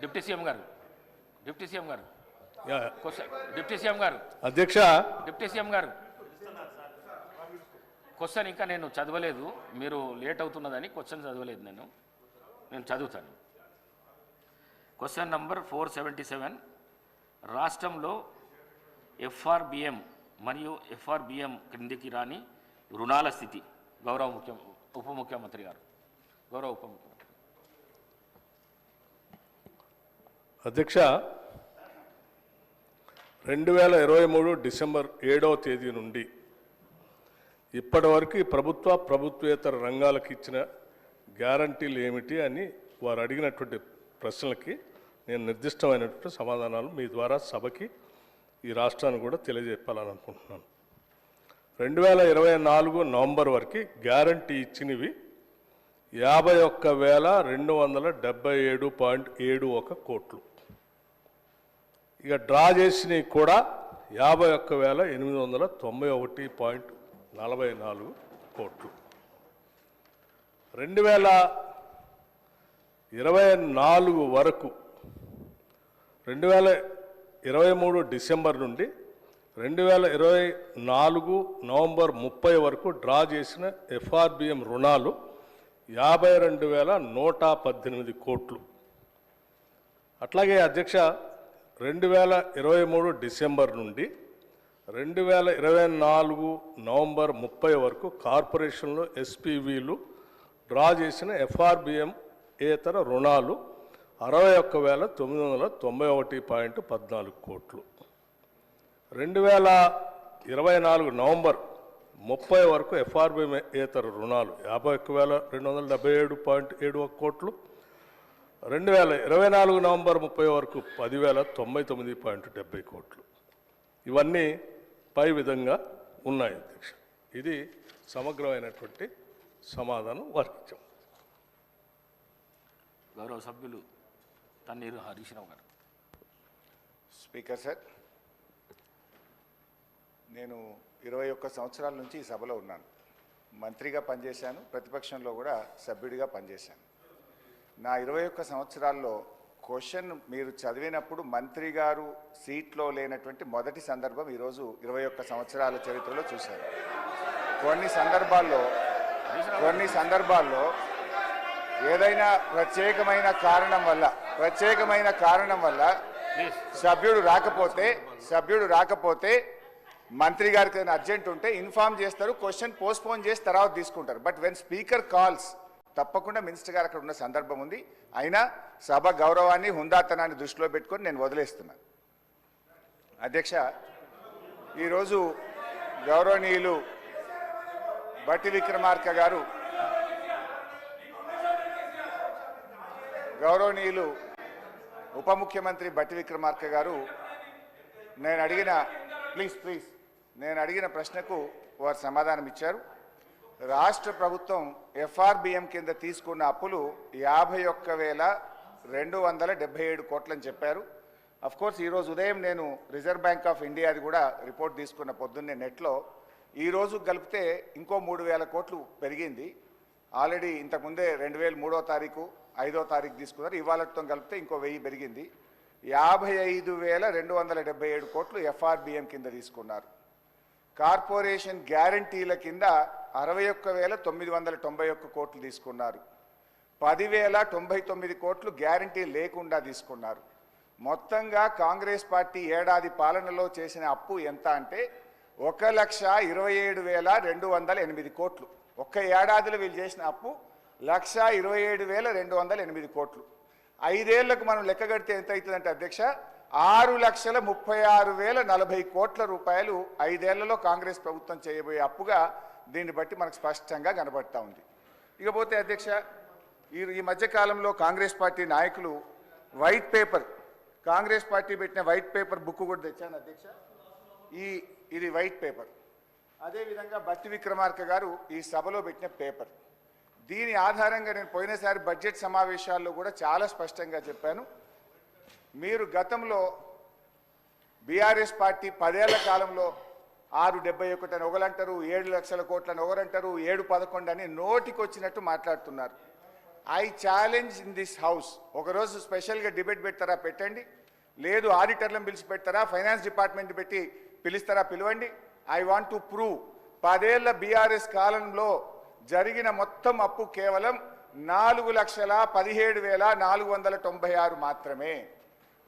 Deputy CM గారు deputy CM గారు question ఇంకా నేను చదవలేదు, మీరు లేట్ అవుతున్నదని క్వశ్చన్ చదవలేదు. నేను చదువుతాను. క్వశ్చన్ నంబర్ 477, రాష్ట్రంలో ఎఫ్ఆర్బిఎం మరియు ఎఫ్ఆర్బిఎం క్రిందికి రాని రుణాల స్థితి. గౌరవ ఉప ముఖ్యమంత్రి గారు. అధ్యక్ష, 2023 డిసెంబర్ 7వ తేదీ నుండి ఇప్పటి వరకు ప్రభుత్వేతర రంగాలకు ఇచ్చిన గ్యారంటీలు ఏమిటి అని వారు అడిగినటువంటి ప్రశ్నలకి నేను నిర్దిష్టమైనటువంటి సమాధానాలు మీ ద్వారా సభకి ఈ రాష్ట్రాన్ని కూడా తెలియజెప్పాలని అనుకుంటున్నాను. 2024 నవంబర్ వరకు గ్యారంటీ ఇచ్చినవి 51,277.71 కోట్లు. ఇక డ్రా చేసినవి కూడా 51,891.44 కోట్లు. 2024 వరకు 2023 డిసెంబర్ నుండి 2024 నవంబర్ 30 వరకు డ్రా చేసిన ఎఫ్ఆర్బిఎం రుణాలు 52,118 కోట్లు. అట్లాగే అధ్యక్ష, 2023 డిసెంబర్ నుండి 2024 నవంబర్ 30 వరకు కార్పొరేషన్లో ఎస్పీవీలు డ్రా చేసిన ఎఫ్ఆర్బిఎం ఏతర రుణాలు 61,991.14 కోట్లు. 2024 నవంబర్ 30 వరకు ఎఫ్ఆర్బిఎం ఏతర రుణాలు 51,277.71 కోట్లు. 2024 నవంబర్ 30 వరకు 10,099.70 కోట్లు. ఇవన్నీ పై విధంగా ఉన్నాయి అధ్యక్ష. ఇది సమగ్రమైనటువంటి సమాధానం వారిచ్చాం. గౌరవ సభ్యులు తన్నీరు హరీష్ రావు గారు. స్పీకర్ సార్, నేను 21 సంవత్సరాల నుంచి ఈ సభలో ఉన్నాను. మంత్రిగా పనిచేశాను, ప్రతిపక్షంలో కూడా సభ్యుడిగా పనిచేశాను. నా 21 సంవత్సరాల్లో క్వశ్చన్ మీరు చదివినప్పుడు మంత్రి గారు సీట్లో లేనటువంటి మొదటి సందర్భం ఈరోజు 21 సంవత్సరాల చరిత్రలో చూశాను. కొన్ని సందర్భాల్లో ఏదైనా ప్రత్యేకమైన కారణం వల్ల సభ్యుడు రాకపోతే మంత్రి గారికి ఏదైనా అర్జెంట్ ఉంటే ఇన్ఫార్మ్ చేస్తారు, క్వశ్చన్ పోస్ట్పోన్ చేసి తర్వాత తీసుకుంటారు. బట్ వెన్ స్పీకర్ కాల్స్ తప్పకుండా మినిస్టర్ గారు అక్కడ ఉన్న సందర్భం ఉంది. అయినా సభ గౌరవాన్ని హుందాతనాన్ని దృష్టిలో పెట్టుకొని నేను వదిలేస్తున్నాను. అధ్యక్ష, ఈరోజు గౌరవనీయులు బట్టి విక్రమార్క గారు, గౌరవనీయులు ఉప ముఖ్యమంత్రి బట్టి విక్రమార్క గారు నేను అడిగిన ప్రశ్నకు వారు సమాధానం ఇచ్చారు. రాష్ట్ర ప్రభుత్వం ఎఫ్ఆర్బిఎం కింద తీసుకున్న అప్పులు 51,277 కోట్లని చెప్పారు. అఫ్కోర్స్ ఈరోజు ఉదయం నేను రిజర్వ్ బ్యాంక్ ఆఫ్ ఇండియాది కూడా రిపోర్ట్ తీసుకున్న పొద్దున్నే నెట్లో. ఈరోజు కలిపితే ఇంకో 3,000 కోట్లు పెరిగింది. ఆల్రెడీ ఇంతకుముందే 2003వ తారీఖు 5వ తారీఖు తీసుకున్నారు. ఇవాళతో కలిపితే ఇంకో 1000 పెరిగింది. 55,277 కోట్లు ఎఫ్ఆర్బిఎం కింద తీసుకున్నారు. కార్పొరేషన్ గ్యారంటీల కింద 61,991 కోట్లు తీసుకున్నారు. 10,099 కోట్లు గ్యారంటీ లేకుండా తీసుకున్నారు. మొత్తంగా కాంగ్రెస్ పార్టీ ఏడాది పాలనలో చేసిన అప్పు ఎంత అంటే 1,27,208 కోట్లు. ఒక్క ఏడాదిలో వీళ్ళు చేసిన అప్పు 1,27,208 కోట్లు. 5 ఏళ్లకు మనం లెక్క కడితే ఎంత అవుతుందంటే అధ్యక్ష, 6,36,040 కోట్ల రూపాయలు 5 ఏళ్లలో కాంగ్రెస్ ప్రభుత్వం చేయబోయే అప్పుగా దీన్ని బట్టి మనకు స్పష్టంగా కనబడతా ఉంది. ఇకపోతే అధ్యక్ష, ఈ మధ్యకాలంలో కాంగ్రెస్ పార్టీ నాయకులు వైట్ పేపర్, కాంగ్రెస్ పార్టీ పెట్టిన వైట్ పేపర్ బుక్ కూడా తెచ్చాను అధ్యక్ష. ఇది వైట్ పేపర్. అదేవిధంగా బట్టి విక్రమార్క గారు ఈ సభలో పెట్టిన పేపర్. దీని ఆధారంగా నేను పోయినసారి బడ్జెట్ సమావేశాల్లో కూడా చాలా స్పష్టంగా చెప్పాను. మీరు గతంలో బీఆర్ఎస్ పార్టీ 10 ఏళ్ల కాలంలో 671 అని ఒకరంటారు, 7 లక్షల కోట్లని ఒకరంటారు, 711 అని నోటికి వచ్చినట్టు మాట్లాడుతున్నారు. I challenge in this house, ఒకరోజు స్పెషల్గా డిబేట్ పెడతారా పెట్టండి, లేదు ఆడిటర్లను పిలిచి పెడతారా, ఫైనాన్స్ డిపార్ట్మెంట్ పెట్టి పిలుస్తారా పిలవండి. ఐ వాంట్ టు ప్రూవ్ 10 ఏళ్ల బీఆర్ఎస్ కాలంలో జరిగిన మొత్తం అప్పు కేవలం 4,17,496 మాత్రమే.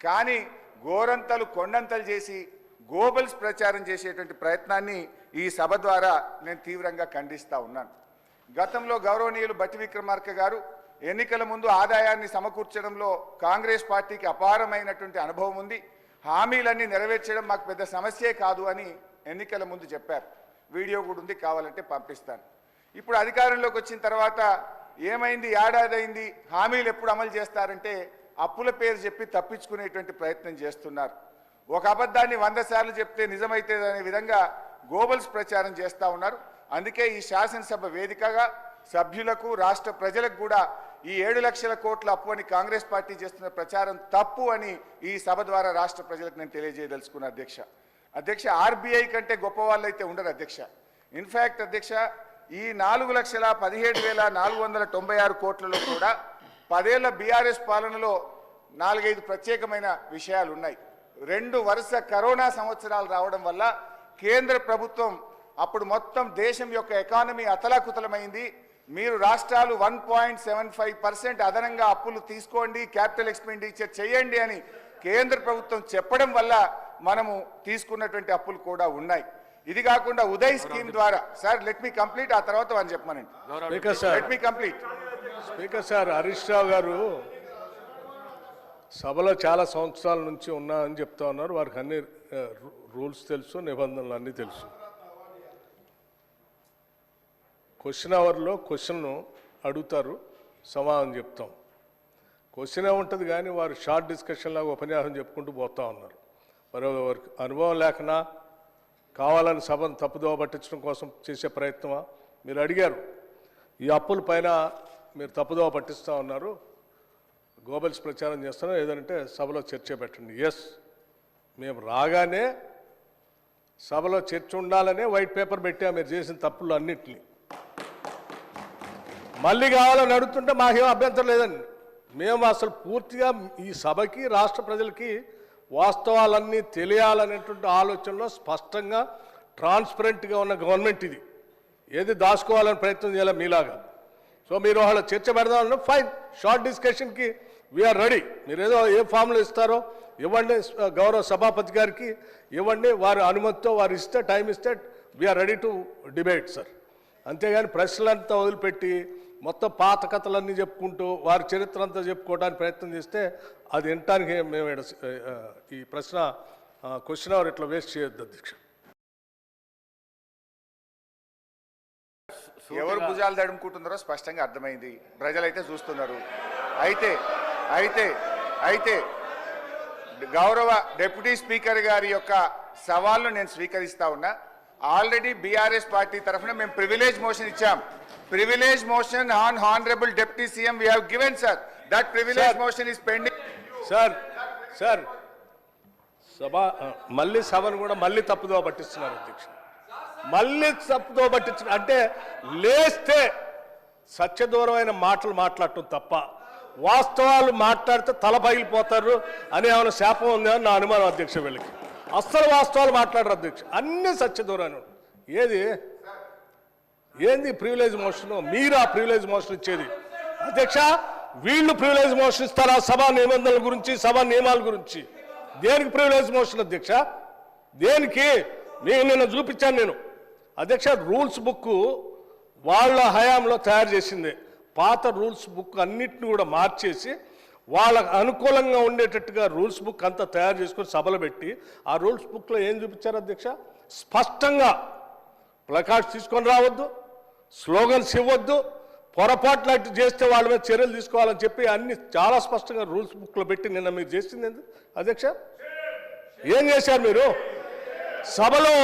కానీ గోరంతలు కొండంతలు చేసి గోబల్స్ ప్రచారం చేసేటువంటి ప్రయత్నాన్ని ఈ సభ ద్వారా నేను తీవ్రంగా ఖండిస్తూ ఉన్నాను. గతంలో గౌరవనీయులు బట్టి విక్రమార్క గారు ఎన్నికల ముందు ఆదాయాన్ని సమకూర్చడంలో కాంగ్రెస్ పార్టీకి అపారమైనటువంటి అనుభవం ఉంది, హామీలన్నీ నెరవేర్చడం మాకు పెద్ద సమస్యే కాదు అని ఎన్నికల ముందు చెప్పారు. వీడియో కూడా ఉంది, కావాలంటే పంపిస్తాను. ఇప్పుడు అధికారంలోకి వచ్చిన తర్వాత ఏమైంది, ఏడాది అయింది, హామీలు ఎప్పుడు అమలు చేస్తారంటే అప్పుల పేరు చెప్పి తప్పించుకునేటువంటి ప్రయత్నం చేస్తున్నారు. ఒక అబద్ధాన్ని 100 సార్లు చెప్తే నిజమైతే అనే విధంగా గోబల్స్ ప్రచారం చేస్తూ ఉన్నారు. అందుకే ఈ శాసనసభ వేదికగా సభ్యులకు రాష్ట్ర ప్రజలకు కూడా ఈ 7 లక్షల కోట్ల అప్పు అని కాంగ్రెస్ పార్టీ చేస్తున్న ప్రచారం తప్పు అని ఈ సభ ద్వారా రాష్ట్ర ప్రజలకు నేను తెలియజేయదలుచుకున్నా. అధ్యక్ష ఆర్బీఐ కంటే గొప్ప వాళ్ళు అయితే ఉండరు అధ్యక్ష. ఇన్ఫ్యాక్ట్ అధ్యక్ష ఈ 4,17,496 కోట్లలో కూడా 10 ఏళ్ల బీఆర్ఎస్ పాలనలో 4-5 ప్రత్యేకమైన విషయాలు ఉన్నాయి. 2 వరుస కరోనా సంవత్సరాలు రావడం వల్ల కేంద్ర ప్రభుత్వం అప్పుడు మొత్తం దేశం యొక్క ఎకానమీ అతలాకుతలమైంది. మీరు రాష్ట్రాలు 1.75% అదనంగా అప్పులు తీసుకోండి, క్యాపిటల్ ఎక్స్పెండిచర్ చేయండి అని కేంద్ర ప్రభుత్వం చెప్పడం వల్ల మనము తీసుకున్నటువంటి అప్పులు కూడా ఉన్నాయి. ఇది కాకుండా ఉదయ్ స్కీమ్ ద్వారా, సార్ లెట్ మీ కంప్లీట్, ఆ తర్వాత అని చెప్పమనండి. Let me complete. Speaker sir, Harish Rao గారు సభలో చాలా సంవత్సరాల నుంచి ఉన్నా అని చెప్తా ఉన్నారు. వారికి అన్ని రూల్స్ తెలుసు, నిబంధనలు అన్నీ తెలుసు. క్వశ్చన్ అవర్లో క్వశ్చన్ అడుగుతారు, సమాధానం చెప్తాం. క్వశ్చన్ ఉంటుంది కానీ వారు షార్ట్ డిస్కషన్ లాగా ఉపన్యాసం చెప్పుకుంటూ పోతా ఉన్నారు. మరి వారికి అనుభవం లేకనా, కావాలని సభను తప్పుదోవ పట్టించడం కోసం చేసే ప్రయత్నమా? మీరు అడిగారు, ఈ అప్పుల పైన మీరు తప్పుదోవ పట్టిస్తూ ఉన్నారు, గోబల్స్ ప్రచారం చేస్తున్నారు, ఏదంటే సభలో చర్చ పెట్టండి. ఎస్, మేము రాగానే సభలో చర్చ ఉండాలనే వైట్ పేపర్ పెట్టా మీరు చేసిన తప్పులు అన్నింటినీ. మళ్ళీ కావాలని అడుగుతుంటే మాకేం అభ్యంతరం లేదండి. మేము అసలు పూర్తిగా ఈ సభకి రాష్ట్ర ప్రజలకి వాస్తవాలన్నీ తెలియాలనేటువంటి ఆలోచనలో స్పష్టంగా ట్రాన్స్పరెంట్గా ఉన్న గవర్నమెంట్ ఇది. ఏది దాచుకోవాలని ప్రయత్నం చేయాలి మీలాగా. సో మీరు వాళ్ళ చర్చ పెడదామన్నా ఫైన్, షార్ట్ డిస్కషన్కి వీఆర్ రెడీ. మీరు ఏదో ఏ ఫామ్లో ఇస్తారో ఇవ్వండి, గౌరవ సభాపతి గారికి ఇవ్వండి, వారి అనుమతితో వారు ఇస్తే, టైం ఇస్తే we are ready to debate sir. అంతేగాని ప్రశ్నలంతా వదిలిపెట్టి మొత్తం పాత కథలన్నీ చెప్పుకుంటూ వారి చరిత్ర అంతా చెప్పుకోవడానికి ప్రయత్నం చేస్తే అది వినటానికి మేము ఈ ప్రశ్న క్వశ్చన్ అవర్ ఇట్లా వేస్ట్ చేయొద్దు అధ్యక్ష. ఎవరు భుజాలు తడుముకుంటున్నారో స్పష్టంగా అర్థమైంది, ప్రజలైతే చూస్తున్నారు. అయితే అయితే అయితే గౌరవ డిప్యూటీ స్పీకర్ గారి యొక్క సవాల్ను నేను స్వీకరిస్తా ఉన్నా. ఆల్రెడీ బీఆర్ఎస్ పార్టీ తరఫున మేము ప్రివిలేజ్ మోషన్ ఇచ్చాం. Privilege motion on honourable deputy CM we have given sir. That privilege motion is pending. Sir సభ మళ్ళీ సభను కూడా మళ్ళీ తప్పుదో పట్టిస్తున్నారు అధ్యక్ష. మళ్ళీ తప్పుదో పట్టించిన అంటే లేస్తే సత్యదూరమైన మాటలు మాట్లాడటం తప్ప వాస్తవాలు మాట్లాడితే తల పగిలిపోతారు అని ఏమైనా శాపం ఉందని నా అనుమానం అధ్యక్ష. వీళ్ళకి అస్సలు వాస్తవాలు మాట్లాడరు అధ్యక్ష, అన్ని సత్యదూరాన్ని. ఏంది ప్రివిలేజ్ మోషన్? మీరు ఆ ప్రివిలేజ్ మోషన్ ఇచ్చేది అధ్యక్ష. వీళ్ళు ప్రివిలేజ్ మోషన్ ఇస్తారా సభా నిబంధనల గురించి, సభా నియమాల గురించి? దేనికి ప్రివిలేజ్ మోషన్ అధ్యక్ష? దేనికి? నిన్న చూపించాను నేను అధ్యక్ష. రూల్స్ బుక్ వాళ్ళ హయాంలో తయారు చేసింది. పాత రూల్స్ బుక్ అన్నిటిని కూడా మార్చేసి వాళ్ళకు అనుకూలంగా ఉండేటట్టుగా రూల్స్ బుక్ అంతా తయారు చేసుకొని సభలు పెట్టి ఆ రూల్స్ బుక్లో ఏం చూపించారు అధ్యక్ష? స్పష్టంగా ప్లకార్డ్స్ తీసుకొని రావద్దు, స్లోగన్స్ ఇవ్వద్దు, పొరపాట్లు అటు చేస్తే వాళ్ళ మీద చర్యలు తీసుకోవాలని చెప్పి అన్ని చాలా స్పష్టంగా రూల్స్ బుక్లో పెట్టి నిన్న మీరు చేసింది అధ్యక్ష. ఏం చేశారు మీరు? సభలో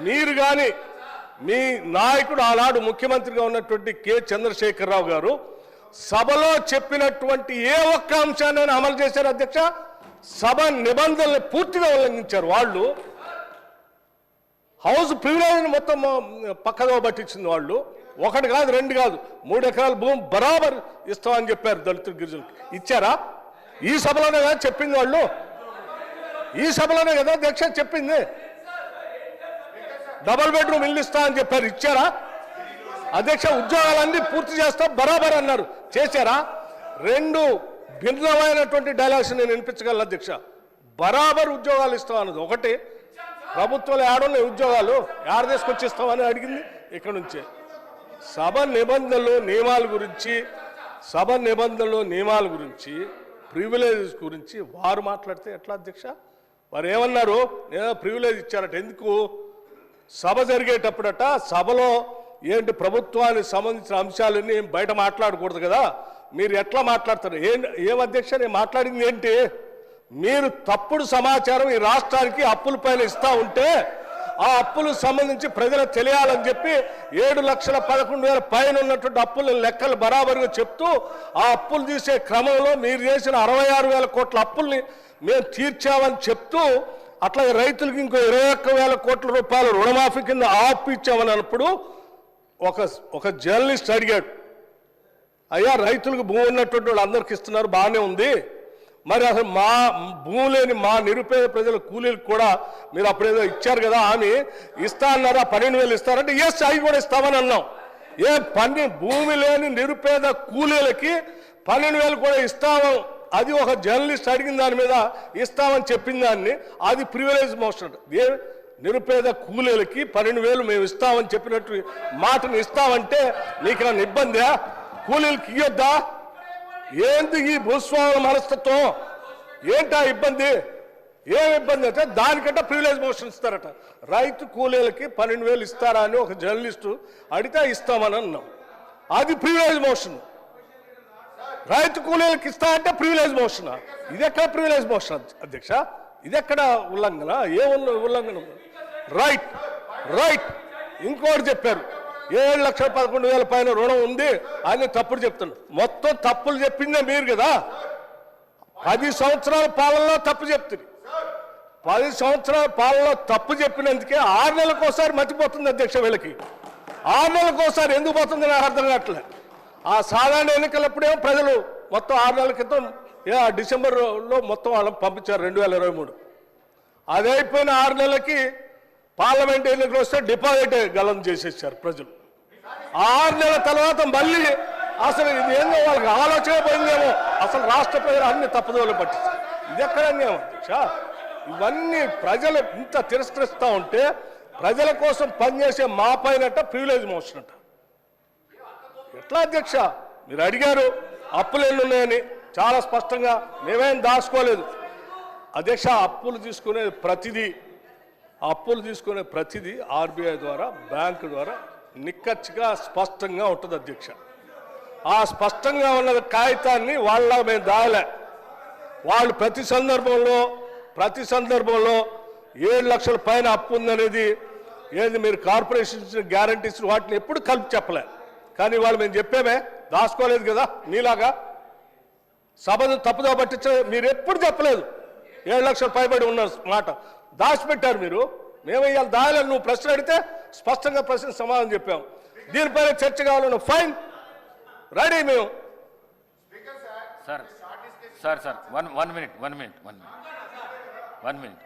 మీరు కానీ మీ నాయకుడు ఆనాడు ముఖ్యమంత్రిగా ఉన్నటువంటి కె చంద్రశేఖరరావు గారు సభలో చెప్పినటువంటి ఏ ఒక్క అంశాన్ని అమలు చేశారు అధ్యక్ష? సభ నిబంధనలు పూర్తిగా ఉల్లంఘించారు వాళ్ళు. హౌస్ ప్రివిలేజ్ మొత్తం పక్కదో పట్టించింది వాళ్ళు. ఒకటి కాదు, రెండు కాదు, 3 ఎకరాల భూమి బరాబర్ ఇస్తామని చెప్పారు దళితులు, గిరిజనులకు. ఇచ్చారా? ఈ సభలోనే కదా చెప్పింది వాళ్ళు, ఈ సభలోనే కదా అధ్యక్ష చెప్పింది. డబుల్ బెడ్రూమ్ ఇల్లు ఇస్తా అని చెప్పారు, ఇచ్చారా? అధ్యక్ష ఉద్యోగాలన్నీ పూర్తి చేస్తాం బరాబర్ అన్నారు, చేశారా? 2 భిన్నమైనటువంటి డైలాగ్స్ నేను వినిపించగలను అధ్యక్ష. బరాబర్ ఉద్యోగాలు ఇస్తాం అన్నది ఒకటి, ప్రభుత్వంలో ఏడున్నాయి ఉద్యోగాలు, ఏడ తీసుకొచ్చి ఇస్తామని అడిగింది ఇక్కడ నుంచే. సభ నిబంధనలు నియమాల గురించి ప్రివిలేజెస్ గురించి వారు మాట్లాడితే ఎట్లా అధ్యక్ష? వారు ఏమన్నారు? నేను ప్రివిలేజ్ ఇచ్చారట. ఎందుకు? సభ జరిగేటప్పుడట సభలో ఏంటి ప్రభుత్వానికి సంబంధించిన అంశాలన్నీ బయట మాట్లాడకూడదు కదా, మీరు ఎట్లా మాట్లాడతారు? ఏం అధ్యక్ష నేను మాట్లాడింది ఏంటి? మీరు తప్పుడు సమాచారం ఈ రాష్ట్రానికి అప్పుల పైన ఇస్తా ఉంటే ఆ అప్పులకు సంబంధించి ప్రజలకు తెలియాలని చెప్పి 7,11,000 పైన ఉన్నటువంటి అప్పుల లెక్కలు బరాబరుగా చెప్తూ ఆ అప్పులు తీసే క్రమంలో మీరు చేసిన 66,000 కోట్ల అప్పుల్ని మేము తీర్చామని చెప్తూ, అట్లాగే రైతులకు ఇంకో 21,000 కోట్ల రూపాయలు రుణమాఫీ కింద ఆపు ఇచ్చామని అన్నప్పుడు ఒక జర్నలిస్ట్ అడిగాడు, అయ్యా రైతులకు భూమి ఉన్నటువంటి వాళ్ళు అందరికి ఇస్తున్నారు, బాగానే ఉంది, మరి అసలు మా భూమి లేని మా నిరుపేద ప్రజల కూలీలకు కూడా మీరు అప్పుడేదో ఇచ్చారు కదా అని ఇస్తా అన్నారు, ఆ 12,000 ఇస్తారంటే ఎస్ అవి కూడా ఇస్తామని అన్నాం. భూమి లేని నిరుపేద కూలీలకి 12,000 కూడా ఇస్తాము, అది ఒక జర్నలిస్ట్ అడిగిన దాని మీద ఇస్తామని చెప్పిన దాన్ని అది ప్రివిలేజ్ మోషన్. నిరుపేద కూలీలకి 12,000 మేము ఇస్తామని చెప్పినట్టు మాటను ఇస్తామంటే నీకు నన్ను ఇబ్బందా? కూలీలకి ఇయ్యొద్దా? ఏంది ఈ భూస్వాముల మనస్తత్వం? ఏంటా ఇబ్బంది? ఏం ఇబ్బంది అంటే దానికంటే ప్రివిలేజ్ మోషన్ ఇస్తారట. రైతు కూలీలకి 12,000 ఇస్తారా అని ఒక జర్నలిస్టు అడిగితే ఇస్తామని అన్నాం, అది ప్రివిలేజ్ మోషన్. రైతు కూలీలకు ఇస్తా అంటే ప్రివిలేజ్ మోషన్. ఇది ఎక్కడ ప్రివిలేజ్ మోషన్ అధ్యక్ష? ఇది ఎక్కడ ఉల్లంఘన? ఏ ఉల్లంఘన? రైట్. ఇంకోటి చెప్పారు, 7,11,000 పైన రుణం ఉంది అని తప్పుడు చెప్తున్నారు. మొత్తం తప్పులు చెప్పిందే మీరు కదా. 10 సంవత్సరాల పాలనలో తప్పు చెప్తుంది. 10 సంవత్సరాల పాలనలో తప్పు చెప్పినందుకే 6 నెలలకోసారి మర్చిపోతుంది అధ్యక్ష. వీళ్ళకి 6 నెలలకోసారి ఎందుకు పోతుంది నాకు అర్థం కావట్లేదు. ఆ సాధారణ ఎన్నికలప్పుడేమో ప్రజలు మొత్తం 6 నెలల క్రితం డిసెంబర్లో మొత్తం వాళ్ళని పంపించారు 2023. అది అయిపోయిన 6 నెలలకి పార్లమెంట్ ఎన్నికలు వస్తే డిపాజిట్ గలం చేసేసారు ప్రజలు. 6 నెలల తర్వాత మళ్ళీ అసలు ఇది ఏందో వాళ్ళకి ఆలోచన పోయిందేమో, అసలు రాష్ట్ర ప్రజలు అన్ని తప్పుదోలు పట్టిస్తారు. ఇది ఎక్కడ అన్యాయం అధ్యక్ష? ఇవన్నీ ప్రజలు ఇంత తిరస్కరిస్తూ ఉంటే ప్రజల కోసం పనిచేసే మా పైనట ప్రివిలేజ్ మోషన్ అంట. ఎట్లా అధ్యక్ష? మీరు అడిగారు అప్పులు ఎన్ని ఉన్నాయని, చాలా స్పష్టంగా మేమేం దాచుకోలేదు అధ్యక్ష. అప్పులు తీసుకునే ప్రతిదీ ఆర్బీఐ ద్వారా బ్యాంకు ద్వారా నిక్కచ్చిగా స్పష్టంగా ఉంటుంది అధ్యక్ష. ఆ స్పష్టంగా ఉన్న కాగితాన్ని వాళ్ళ మేము దాయలే. వాళ్ళు ప్రతి సందర్భంలో 7 లక్షల పైన అప్పు ఉందనేది ఏది మీరు కార్పొరేషన్ ఇచ్చిన గ్యారంటీస్ వాటిని ఎప్పుడు కలిపి చెప్పలే. కానీ వాళ్ళు మేము చెప్పేమే, దాచుకోలేదు కదా మీలాగా. సభను తప్పుదో పట్టించ మీరు ఎప్పుడు చెప్పలేదు. 7 లక్షలు పైబడి ఉన్న మాట దాచిపెట్టారు మీరు. మేము ఇవాళ దాయలేదు. నువ్వు ప్రశ్న అడిగితే స్పష్టంగా ప్రశ్న సమాధానం చెప్పాం. దీనిపైన చర్చ కావాలన్న ఫైన్ రెడీ మేము. Sir one minute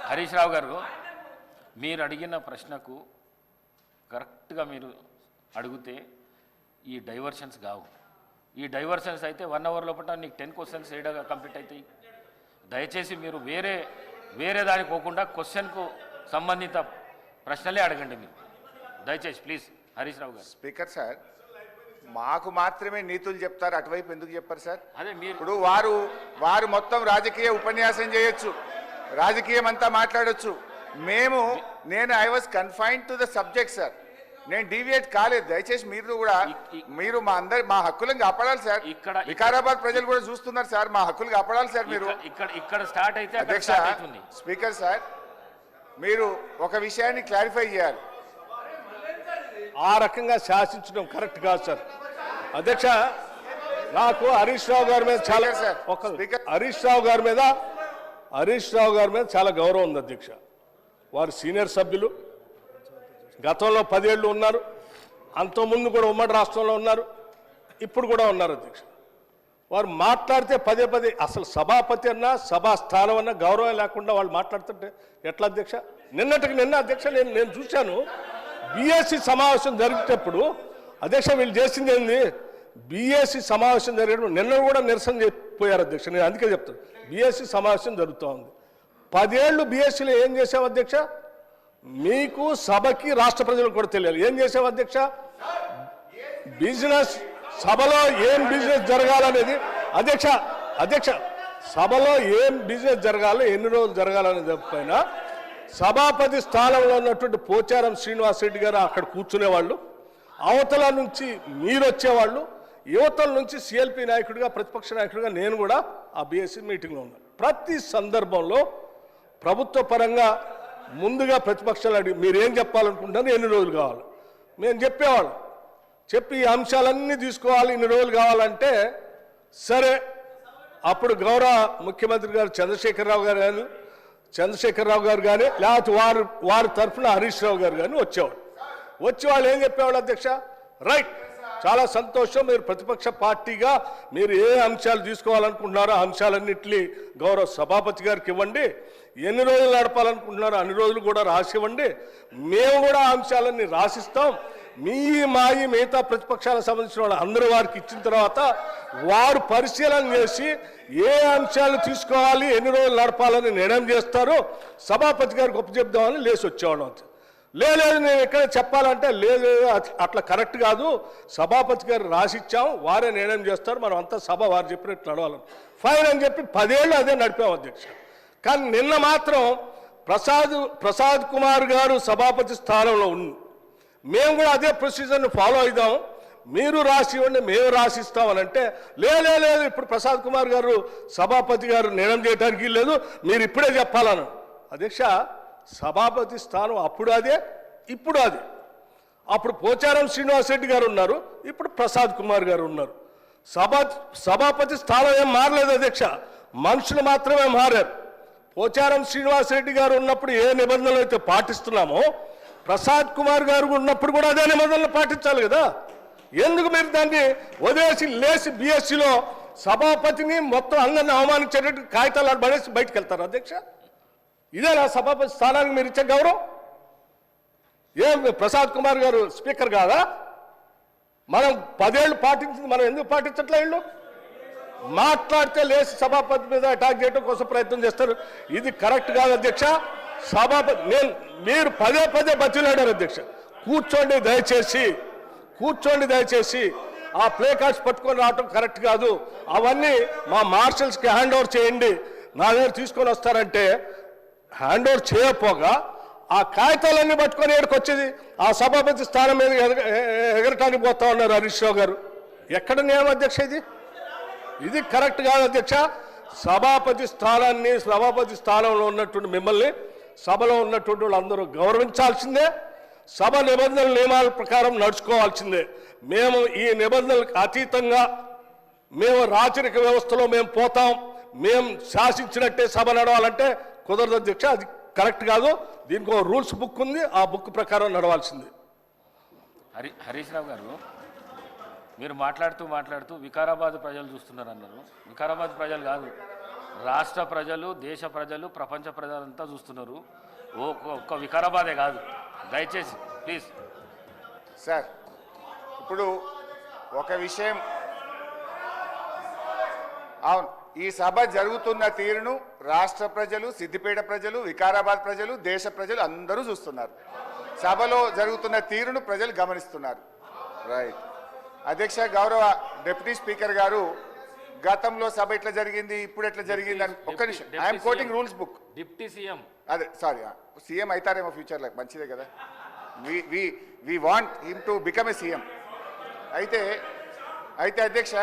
Harish Rao గారు, మీరు అడిగిన ప్రశ్నకు కరెక్ట్గా మీరు అడిగితే ఈ డైవర్షన్స్ కావు. ఈ డైవర్షన్స్ అయితే 1 అవర్ లోపల నీకు 10 క్వశ్చన్స్ ఏడాగా కంప్లీట్ అవుతాయి. దయచేసి మీరు వేరే దానికి పోకుండా క్వశ్చన్కు సంబంధిత ప్రశ్నలే అడగండి మీరు దయచేసి ప్లీజ్. హరీష్ రావు గారు. స్పీకర్ సార్, మాకు మాత్రమే నీతులు చెప్తారు, అటువైపు ఎందుకు చెప్పారు సార్? అదే మీరు ఇప్పుడు వారు మొత్తం రాజకీయ ఉపన్యాసం చేయొచ్చు, రాజకీయం అంతా మాట్లాడొచ్చు. నేను I was confined to the subject sir. నేను డీవియేట్ కాలేదు. దయచేసి మీరు మా హక్కులను కాపాడాలి సార్. వికారాబాద్ ప్రజలు కూడా చూస్తున్నారు సార్, మా హక్కులు కాపాడాలి సార్. మీరు ఇక్కడ స్టార్ట్ అయితే అధ్యక్ష, స్పీకర్ సార్, మీరు ఒక విషయాన్ని క్లారిఫై చేయాలి. ఆ రకంగా శాసించడం కరెక్ట్ కాదు సార్. అధ్యక్ష, నాకు హరీష్ రావు గారి మీద చాలా హరీష్ రావు గారి మీద చాలా గౌరవం ఉంది అధ్యక్ష. వారు సీనియర్ సభ్యులు, గతంలో 10 ఏళ్ళు ఉన్నారు. అంతకుముందు కూడా ఉమ్మడి రాష్ట్రంలో ఉన్నారు, ఇప్పుడు కూడా ఉన్నారు అధ్యక్ష. వారు మాట్లాడితే పదే పదే అసలు సభాపతి అన్నా సభా స్థానం అన్నా గౌరవం లేకుండా వాళ్ళు మాట్లాడుతుంటే ఎట్లా అధ్యక్ష? నిన్న అధ్యక్ష నేను చూశాను బీఎస్సీ సమావేశం జరిగేటప్పుడు అధ్యక్ష వీళ్ళు చేసింది ఏంది, బీఎస్సీ సమావేశం జరిగేటప్పుడు నిన్న కూడా నిరసన చెప్పిపోయారు అధ్యక్ష. నేను అందుకే చెప్తాను, బీఎస్సీ సమావేశం జరుగుతూ ఉంది. 10 ఏళ్ళు బీఎస్సీలో ఏం చేసావు అధ్యక్ష? మీకు సభకి రాష్ట్ర ప్రజలకు కూడా తెలియాలి ఏం చేసావు అధ్యక్ష. బిజినెస్ సభలో ఏం బిజినెస్ జరగాలనేది అధ్యక్ష సభలో ఏం బిజినెస్ జరగాలి, ఎన్ని రోజులు జరగాలనేది చెప్పైనా సభాపతి స్థానంలో ఉన్నటువంటి పోచారం శ్రీనివాసరెడ్డి గారు అక్కడ కూర్చునేవాళ్ళు, అవతల నుంచి మీరు వచ్చేవాళ్ళు, యువతల నుంచి సిఎల్పి నాయకుడిగా ప్రతిపక్ష నాయకుడిగా నేను కూడా ఆ బీఎస్సీ మీటింగ్లో ఉన్నాను. ప్రతి సందర్భంలో ప్రభుత్వ పరంగా ముందుగా ప్రతిపక్షాలు అడిగి మీరేం చెప్పాలనుకుంటున్నారు, ఎన్ని రోజులు కావాలి మేము చెప్పేవాళ్ళం. చెప్పి ఈ అంశాలన్నీ తీసుకోవాలి, ఇన్ని రోజులు కావాలంటే సరే. అప్పుడు గౌరవ ముఖ్యమంత్రి గారు చంద్రశేఖరరావు గారు కానీ లేకపోతే వారి తరఫున హరీష్ రావు గారు కానీ వచ్చేవాళ్ళు. వచ్చి వాళ్ళు ఏం చెప్పేవాళ్ళు అధ్యక్ష, రైట్ చాలా సంతోషం, మీరు ప్రతిపక్ష పార్టీగా మీరు ఏ అంశాలు తీసుకోవాలనుకుంటున్నారో ఆ అంశాలన్నింటినీ గౌరవ సభాపతి గారికి ఇవ్వండి, ఎన్ని రోజులు నడపాలనుకుంటున్నారో అన్ని రోజులు కూడా రాసివ్వండి, మేము కూడా ఆ అంశాలన్నీ రాసిస్తాం. మిగతా ప్రతిపక్షాలకు సంబంధించిన వాళ్ళు అందరూ వారికి ఇచ్చిన తర్వాత వారు పరిశీలన చేసి ఏ అంశాలు తీసుకోవాలి, ఎన్ని రోజులు నడపాలని నిర్ణయం చేస్తారో సభాపతి గారికి ఒప్పచెప్దామని లేచి వచ్చేవాళ్ళం. లేదు నేను ఎక్కడ చెప్పాలంటే లేదు అట్లా కరెక్ట్ కాదు, సభాపతి గారు రాసిచ్చాం, వారే నిర్ణయం చేస్తారు, మనం అంతా సభ వారు చెప్పినట్టు నడవాలి ఫైన్ అని చెప్పి 10 ఏళ్ళు అదే నడిపాం అధ్యక్ష. కానీ నిన్న మాత్రం ప్రసాద్ కుమార్ గారు సభాపతి స్థానంలో ఉంది, మేము కూడా అదే ప్రొసీజర్ని ఫాలో అవుదాం, మీరు రాసి ఇవ్వండి మేము రాసిస్తామని అంటే లేదు ఇప్పుడు ప్రసాద్ కుమార్ గారు సభాపతి గారు నిర్ణయం చేయడానికి లేదు, మీరు ఇప్పుడే చెప్పాలను. అధ్యక్ష సభాపతి స్థానం అప్పుడు అదే ఇప్పుడు అదే. అప్పుడు పోచారం శ్రీనివాసరెడ్డి గారు ఉన్నారు, ఇప్పుడు ప్రసాద్ కుమార్ గారు ఉన్నారు. సభాపతి స్థానం ఏం మారలేదు అధ్యక్ష, మనుషులు మాత్రమే మారారు. పోచారం శ్రీనివాసరెడ్డి గారు ఉన్నప్పుడు ఏ నిబంధనలు అయితే పాటిస్తున్నామో ప్రసాద్ కుమార్ గారు ఉన్నప్పుడు కూడా అదే నిబంధనలు పాటించాలి కదా. ఎందుకు మీరు దాన్ని వదిలేసి లేచి బీఎస్సీలో సభాపతిని మొత్తం అందరిని అవమానించేటట్టు కాగితాలు పడేసి బయటకు వెళ్తారు అధ్యక్ష? ఇదే నా సభాపతి స్థానానికి మీరు ఇచ్చే గౌరవం? ఏం ప్రసాద్ కుమార్ గారు స్పీకర్ కాదా? మనం 10 ఏళ్ళు పాటించింది మనం ఎందుకు పాటించట్లే? వీళ్ళు మాట్లాడితే లేచి సభాపతి మీద అటాక్ చేయడం కోసం ప్రయత్నం చేస్తారు, ఇది కరెక్ట్ కాదు అధ్యక్ష. సభాపతి మీరు పదే బతిలాడారు అధ్యక్ష, కూర్చోండి దయచేసి ఆ ప్లే కార్డ్స్ పట్టుకొని రావటం కరెక్ట్ కాదు, అవన్నీ మా మార్షల్స్కి హ్యాండ్ ఓవర్ చేయండి, నా దగ్గర తీసుకొని వస్తారంటే హ్యాండ్ ఓవర్ చేయకపోగా ఆ కాగితాలన్నీ పట్టుకొని ఏడుకు వచ్చేది ఆ సభాపతి స్థానం మీద ఎగరటానికి పోతా ఉన్నారు హరీష్ రావు గారు. ఎక్కడ నియమం అధ్యక్ష ఇది కరెక్ట్ కాదు అధ్యక్ష. సభాపతి స్థానంలో ఉన్నటువంటి మిమ్మల్ని సభలో ఉన్నటువంటి వాళ్ళందరూ గౌరవించాల్సిందే, సభ నియమాల ప్రకారం నడుచుకోవాల్సిందే. మేము ఈ నిబంధనలకు అతీతంగా మేము రాచరిక వ్యవస్థలో మేము పోతాం, మేము శాసించినట్టే సభ నడవాలంటే కుదరదు అధ్యక్ష, అది కరెక్ట్ కాదు. దీనికి ఒక రూల్స్ బుక్ ఉంది, ఆ బుక్ ప్రకారం నడవాల్సింది. హరీష్ రావు గారు మీరు మాట్లాడుతూ వికారాబాద్ ప్రజలు చూస్తున్నారు అన్నారు. వికారాబాద్ ప్రజలు కాదు, రాష్ట్ర ప్రజలు, దేశ ప్రజలు, ప్రపంచ ప్రజలంతా చూస్తున్నారు, ఒక్క వికారాబాదే కాదు. దయచేసి ప్లీజ్ సార్, ఇప్పుడు ఒక విషయం, అవును, ఈ సభ జరుగుతున్న తీరును రాష్ట్ర ప్రజలు, సిద్దిపేట ప్రజలు, వికారాబాద్ ప్రజలు, దేశ ప్రజలు అందరూ చూస్తున్నారు. సభలో జరుగుతున్న తీరును ప్రజలు గమనిస్తున్నారు. రైట్ అధ్యక్ష, గౌరవ డిప్యూటీ స్పీకర్ గారు గతంలో సభ ఎట్లా జరిగింది, ఇప్పుడు ఎట్లా జరిగింది అని ఒక్క నిమిషం, I'm quoting rules book. Deputy CM అదే సారీ, సీఎం అవుతారేమో ఫ్యూచర్లో, మంచిదే కదా, we want him to become a CM. అయితే అధ్యక్ష